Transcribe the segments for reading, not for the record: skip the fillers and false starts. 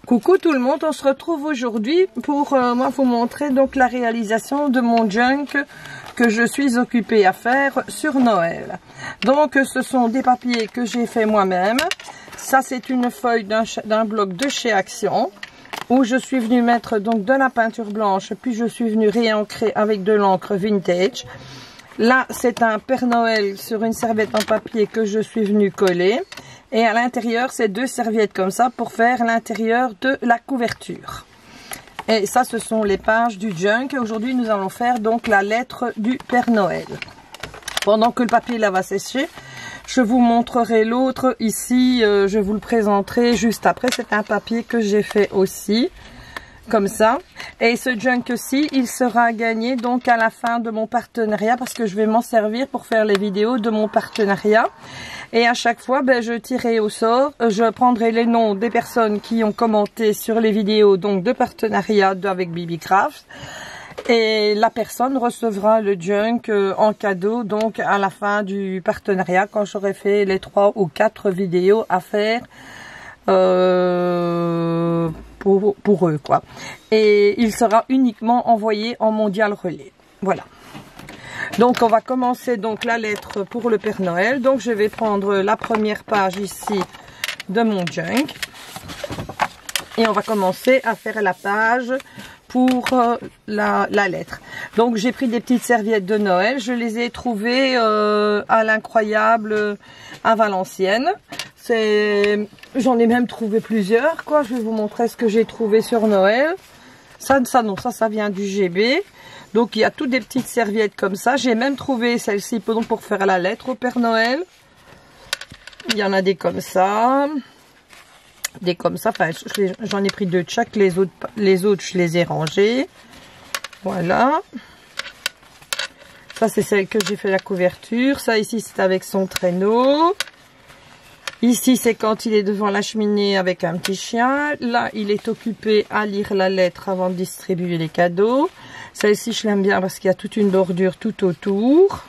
Coucou tout le monde, on se retrouve aujourd'hui pour moi vous montrer donc la réalisation de mon junk que je suis occupée à faire sur Noël. Donc ce sont des papiers que j'ai fait moi-même. Ça c'est une feuille d'un bloc de chez Action où je suis venue mettre donc de la peinture blanche, puis je suis venue réancrer avec de l'encre vintage. Là c'est un Père Noël sur une serviette en papier que je suis venue coller. Et à l'intérieur, c'est deux serviettes comme ça pour faire l'intérieur de la couverture. Et ça, ce sont les pages du junk. Aujourd'hui, nous allons faire donc la lettre du Père Noël. Pendant que le papier là va sécher, je vous montrerai l'autre ici. Je vous le présenterai juste après. C'est un papier que j'ai fait aussi, comme ça. Et ce junk-ci, il sera gagné donc à la fin de mon partenariat parce que je vais m'en servir pour faire les vidéos de mon partenariat. Et à chaque fois, je tirerai au sort, je prendrai les noms des personnes qui ont commenté sur les vidéos donc de partenariat avec BBCraft. Et la personne recevra le junk en cadeau donc à la fin du partenariat quand j'aurai fait les 3 ou 4 vidéos à faire pour eux quoi. Et il sera uniquement envoyé en mondial relais. Voilà. Donc on va commencer donc la lettre pour le Père Noël. Donc je vais prendre la première page ici de mon junk. Et on va commencer à faire la page pour la lettre. Donc j'ai pris des petites serviettes de Noël. Je les ai trouvées à l'Incroyable à Valenciennes. J'en ai même trouvé plusieurs quoi. Je vais vous montrer ce que j'ai trouvé sur Noël. Ça vient du GB. Donc il y a toutes des petites serviettes comme ça. J'ai même trouvé celle-ci pour faire la lettre au Père Noël. Il y en a des comme ça. Des comme ça. Enfin, j'en ai pris 2 de chaque. Les autres, je les ai rangées. Voilà. Ça, c'est celle que j'ai fait la couverture. Ça, ici, c'est avec son traîneau. Ici, c'est quand il est devant la cheminée avec un petit chien. Là, il est occupé à lire la lettre avant de distribuer les cadeaux. Celle-ci, je l'aime bien parce qu'il y a toute une bordure tout autour.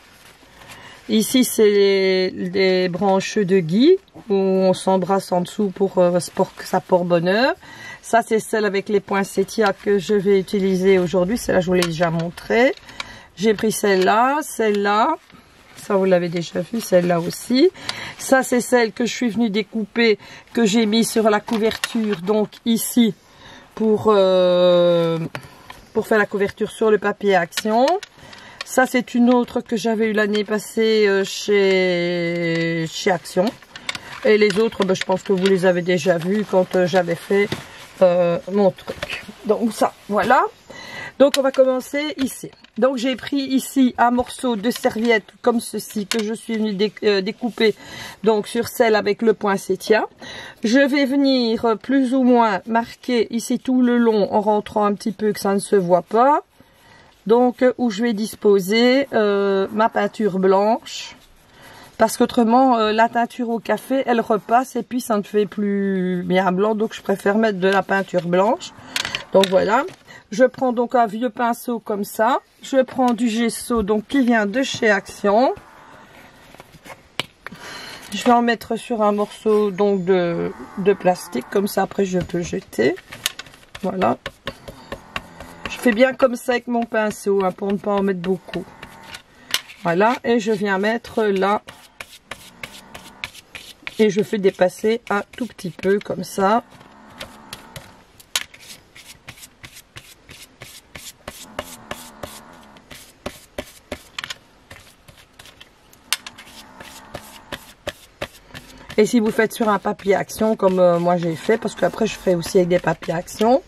Ici, c'est les branches de gui où on s'embrasse en dessous pour que ça porte bonheur. Ça, c'est celle avec les poinsettias que je vais utiliser aujourd'hui. Celle-là, je vous l'ai déjà montré. J'ai pris celle-là, celle-là. Ça, vous l'avez déjà vu, celle-là aussi. Ça, c'est celle que je suis venue découper, que j'ai mis sur la couverture, donc ici, pour faire la couverture sur le papier Action. Ça, c'est une autre que j'avais eu l'année passée chez Action. Et les autres, je pense que vous les avez déjà vues quand j'avais fait mon truc. Donc ça, voilà. Donc on va commencer ici. Donc j'ai pris ici un morceau de serviette comme ceci que je suis venue découper donc sur celle avec le poinsettia. Je vais venir plus ou moins marquer ici tout le long en rentrant un petit peu que ça ne se voit pas. Donc où je vais disposer ma peinture blanche. Parce qu'autrement la teinture au café elle repasse et puis ça ne fait plus bien blanc. Donc je préfère mettre de la peinture blanche. Donc voilà. Je prends donc un vieux pinceau comme ça. Je prends du gesso donc qui vient de chez Action. Je vais en mettre sur un morceau donc de plastique comme ça. Après je peux jeter. Voilà. Je fais bien comme ça avec mon pinceau pour ne pas en mettre beaucoup. Voilà. Et je viens mettre là. Et je fais dépasser un tout petit peu comme ça. Et si vous faites sur un papier Action comme moi j'ai fait, parce qu'après je ferai aussi avec des papiers Action,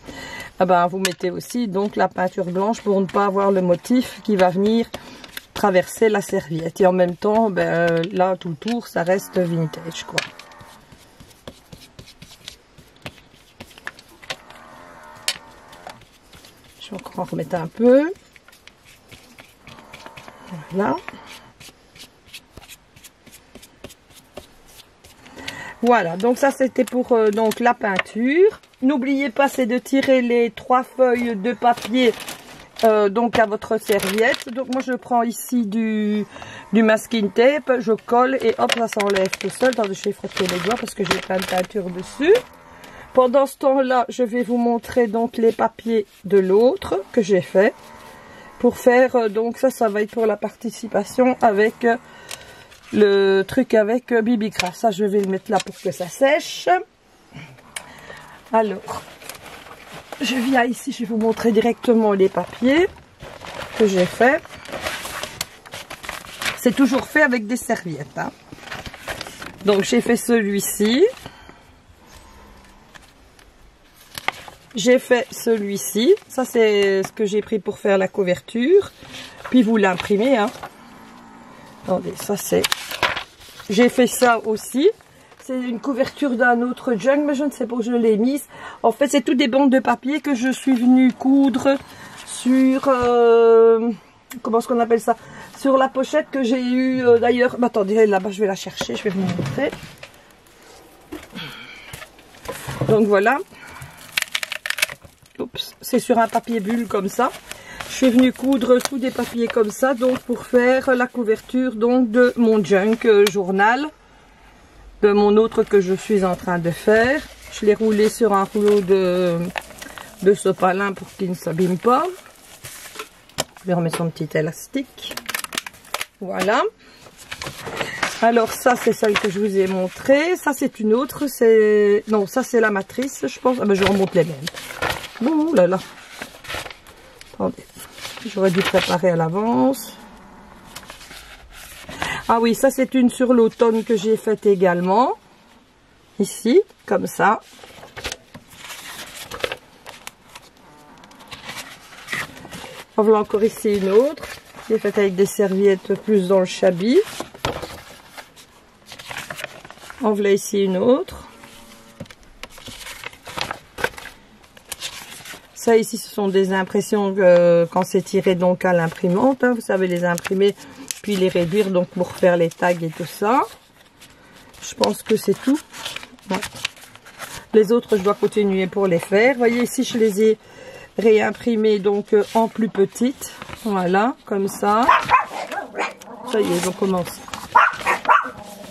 vous mettez aussi donc la peinture blanche pour ne pas avoir le motif qui va venir traverser la serviette. Et en même temps, là tout le tour ça reste vintage quoi. Je vais encore en remettre un peu. Voilà. Voilà, donc ça c'était pour donc la peinture. N'oubliez pas, c'est de tirer les 3 feuilles de papier donc à votre serviette. Donc moi je prends ici du masking tape, je colle et hop ça s'enlève tout seul. Attendez, je vais frotter les doigts parce que j'ai plein de peinture dessus. Pendant ce temps-là, je vais vous montrer donc les papiers de l'autre que j'ai fait. Pour faire, donc ça va être pour la participation avec le truc avec Bibi Craft. Ça, je vais le mettre là pour que ça sèche. Alors, je viens ici, je vais vous montrer directement les papiers que j'ai fait. C'est toujours fait avec des serviettes, hein. Donc j'ai fait celui-ci. J'ai fait celui-ci. Ça c'est ce que j'ai pris pour faire la couverture. Puis vous l'imprimez, hein. Attendez, ça c'est... J'ai fait ça aussi. C'est une couverture d'un autre junk, mais je ne sais pas où je l'ai mise. En fait, c'est toutes des bandes de papier que je suis venue coudre sur... comment est-ce qu'on appelle ça? Sur la pochette que j'ai eue d'ailleurs. Attendez, là-bas, je vais la chercher, je vais vous montrer. Donc voilà. Oups, c'est sur un papier bulle comme ça. Je suis venue coudre sous des papiers comme ça, donc pour faire la couverture donc de mon junk journal, de mon autre que je suis en train de faire. Je l'ai roulé sur un rouleau de sopalin pour qu'il ne s'abîme pas. Je vais remettre son petit élastique. Voilà. Alors ça c'est celle que je vous ai montrée. Ça c'est une autre. Non, ça c'est la matrice, je pense. Ah ben je remonte les mêmes. Ouh là là. Attendez. J'aurais dû préparer à l'avance. Ah oui, ça c'est une sur l'automne que j'ai faite également. Ici, comme ça. En voilà encore ici une autre. Qui est faite avec des serviettes plus dans le chablis. En voilà ici une autre. Ça ici ce sont des impressions quand c'est tiré donc à l'imprimante, hein, vous savez les imprimer puis les réduire donc pour faire les tags et tout ça. Je pense que c'est tout. Ouais. Les autres je dois continuer pour les faire. Vous voyez ici je les ai réimprimés donc en plus petites. Voilà, comme ça. Ça y est, on commence.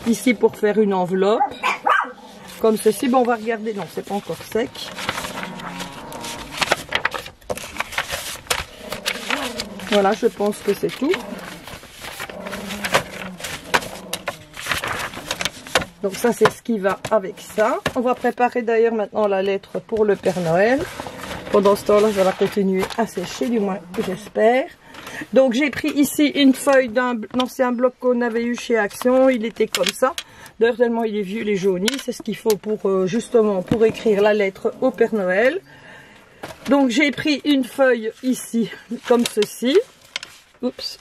Ici pour faire une enveloppe. Comme ceci, bon on va regarder, non c'est pas encore sec. Voilà, je pense que c'est tout. Donc ça, c'est ce qui va avec ça. On va préparer d'ailleurs maintenant la lettre pour le Père Noël. Pendant ce temps-là, ça va continuer à sécher, du moins j'espère. Donc j'ai pris ici une feuille d'un ancien bloc qu'on avait eu chez Action. Il était comme ça. D'ailleurs, tellement il est vieux, il est jauni. C'est ce qu'il faut pour justement pour écrire la lettre au Père Noël. Donc j'ai pris une feuille ici comme ceci, oups,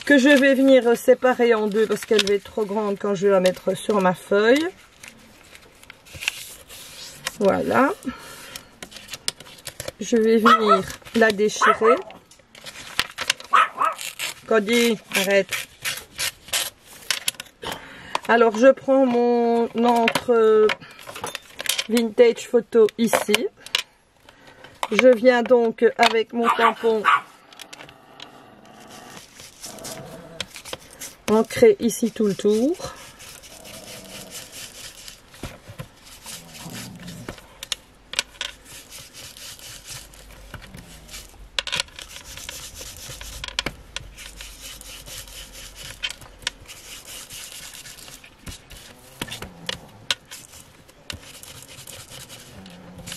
que je vais venir séparer en deux parce qu'elle va être trop grande quand je vais la mettre sur ma feuille. Voilà. Je vais venir la déchirer. Cody, arrête. Alors je prends mon encre vintage photo ici. Je viens donc avec mon tampon ancrer ici tout le tour.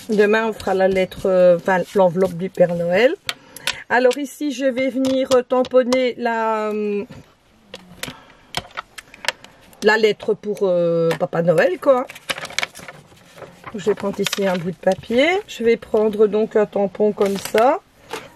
Demain, on fera la lettre, enfin l'enveloppe du Père Noël. Alors ici, je vais venir tamponner la lettre pour Papa Noël, quoi. Je vais prendre ici un bout de papier. Je vais prendre donc un tampon comme ça,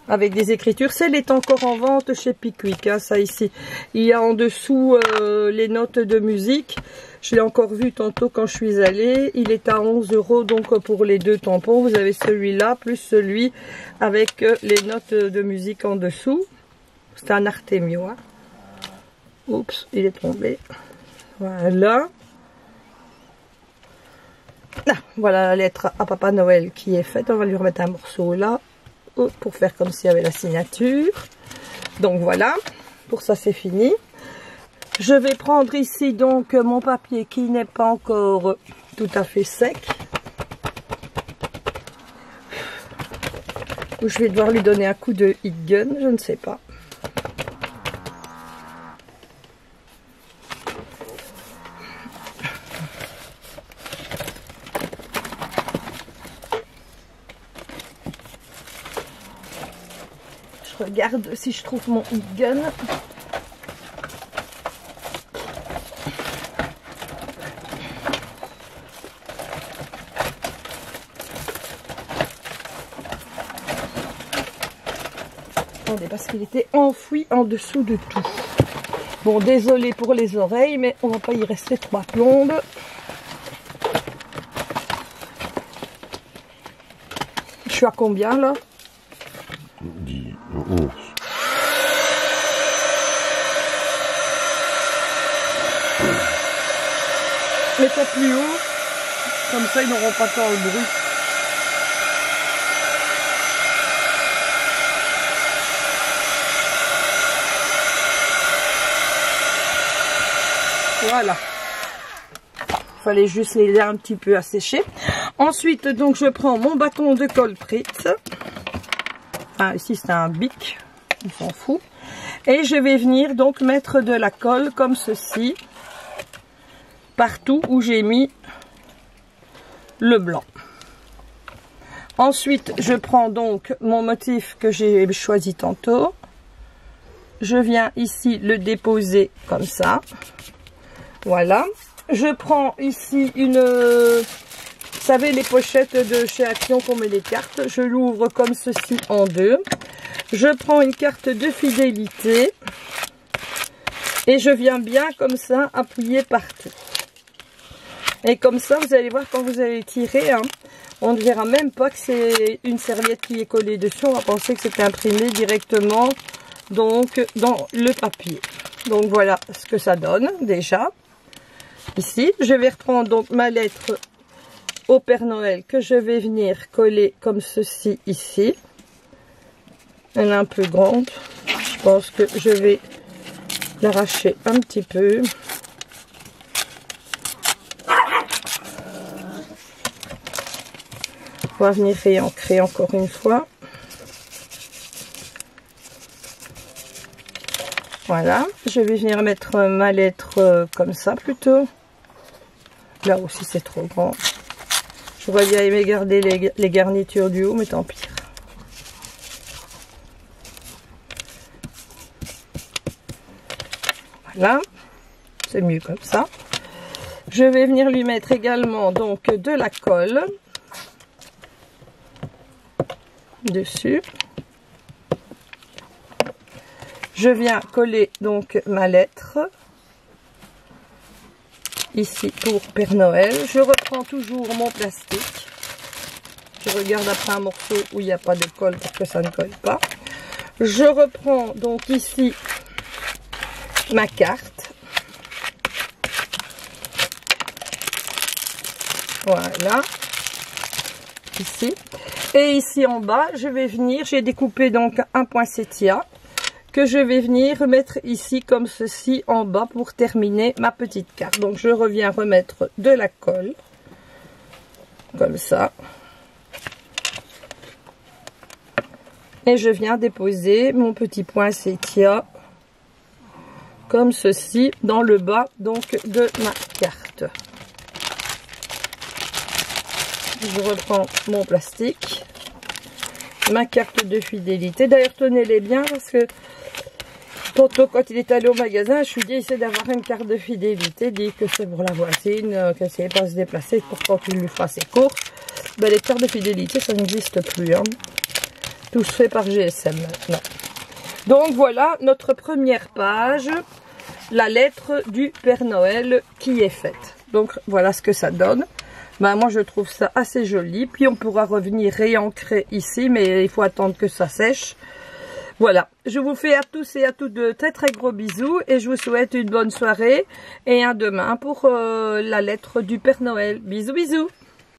avec des écritures. Celle est encore en vente chez Pickwick, hein, ça ici. Il y a en dessous les notes de musique. Je l'ai encore vu tantôt quand je suis allée. Il est à 11 € donc pour les deux tampons. Vous avez celui-là plus celui avec les notes de musique en dessous. C'est un Artemio. Hein. Oups, il est tombé. Voilà. Ah, voilà la lettre à Papa Noël qui est faite. On va lui remettre un morceau là pour faire comme s'il y avait la signature. Donc voilà, pour ça c'est fini. Je vais prendre ici donc mon papier qui n'est pas encore tout à fait sec. Ou je vais devoir lui donner un coup de heat gun, je ne sais pas. Je regarde si je trouve mon heat gun. Parce qu'il était enfoui en dessous de tout. Bon, désolé pour les oreilles, mais on va pas y rester 3 plombes. Je suis à combien là? 10, 11. Mets-toi plus haut, comme ça ils n'auront pas tant le bruit. Voilà. Il fallait juste les laisser un petit peu à sécher. Ensuite, donc, je prends mon bâton de colle Pritz. Enfin, ici, c'est un bic. On s'en fout. Et je vais venir donc mettre de la colle comme ceci. Partout où j'ai mis le blanc. Ensuite, je prends donc mon motif que j'ai choisi tantôt. Je viens ici le déposer comme ça. Voilà, je prends ici une, vous savez les pochettes de chez Action qu'on met les cartes, je l'ouvre comme ceci en deux. Je prends une carte de fidélité et je viens bien comme ça appuyer partout. Et comme ça, vous allez voir quand vous allez tirer, hein, on ne verra même pas que c'est une serviette qui est collée dessus, on va penser que c'est imprimé directement donc dans le papier. Donc voilà ce que ça donne déjà. Ici, je vais reprendre donc ma lettre au Père Noël que je vais venir coller comme ceci ici. Elle est un peu grande. Je pense que je vais l'arracher un petit peu. On va venir réancrer encore une fois. Voilà, je vais venir mettre ma lettre comme ça plutôt. Là aussi c'est trop grand. J'aurais bien aimé garder les garnitures du haut, mais tant pis. Voilà, c'est mieux comme ça. Je vais venir lui mettre également donc de la colle dessus. Je viens coller donc ma lettre ici pour Père Noël. Je reprends toujours mon plastique. Je regarde après un morceau où il n'y a pas de colle pour que ça ne colle pas. Je reprends donc ici ma carte. Voilà. Ici. Et ici en bas, je vais venir, j'ai découpé donc un poinsettia que je vais venir mettre ici comme ceci en bas pour terminer ma petite carte. Donc je reviens remettre de la colle comme ça et je viens déposer mon petit poinsettia comme ceci dans le bas donc de ma carte. Je reprends mon plastique, ma carte de fidélité. D'ailleurs tenez-les bien parce que tantôt, quand il est allé au magasin, je lui dis essaie d'avoir une carte de fidélité, dit que c'est pour la voisine, qu'elle ne sait pas se déplacer pour quand tu lui feras ses courses. Ben, les cartes de fidélité, ça n'existe plus. Hein. Tout se fait par GSM maintenant. Donc voilà notre première page, la lettre du Père Noël qui est faite. Donc voilà ce que ça donne. Ben, moi je trouve ça assez joli. Puis on pourra revenir réancrer ici, mais il faut attendre que ça sèche. Voilà, je vous fais à tous et à toutes de très très gros bisous et je vous souhaite une bonne soirée et à demain pour la lettre du Père Noël. Bisous bisous.